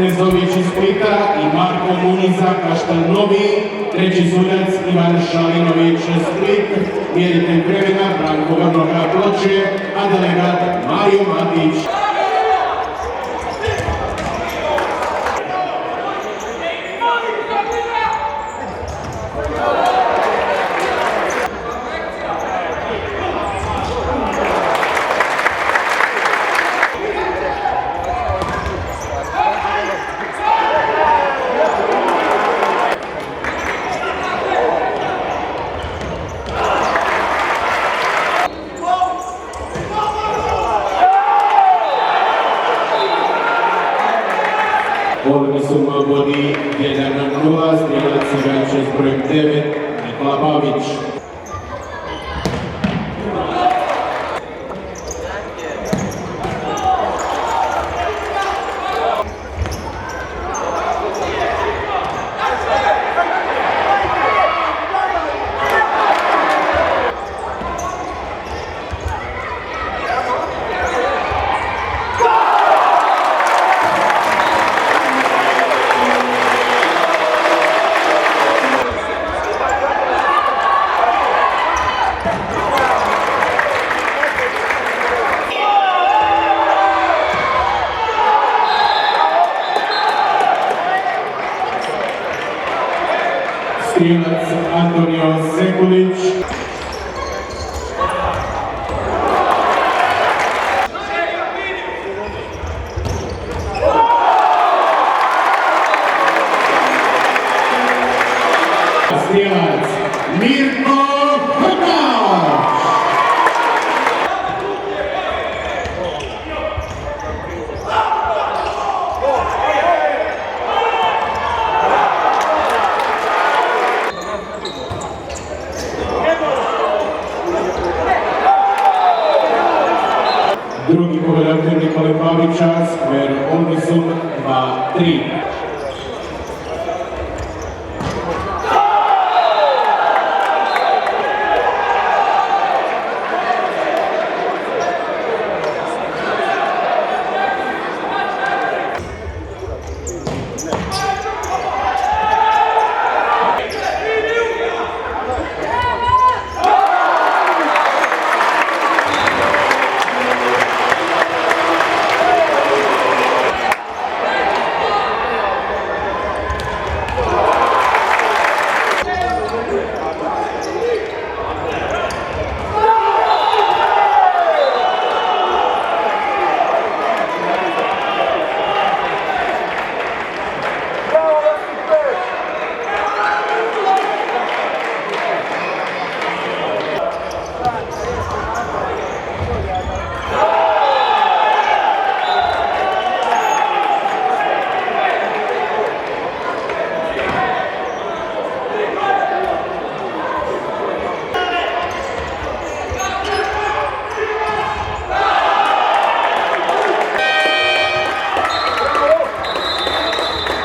Knezović iz Splita i Marko Muniza Kaštel Novi, treći sudac Ivan Šalinović Split, mjeritelj vremena Branko Vrnoga Ploče, a delegat Mario Matić. Ornisum vodi 1:0, strelac igrač broj 9, Nikola Pavić. Strijelac Antonio Sekulić. Strijelac Mirko Hrnauć. Drugi povedatelj Nikole Pavića, skver Ornisum 2:3.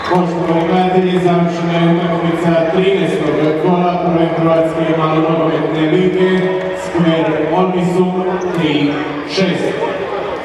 Poštovani gledatelji, završena je utakmica 13. kola prve Hrvatske malonogometne lige, skver Ornisum 3:6.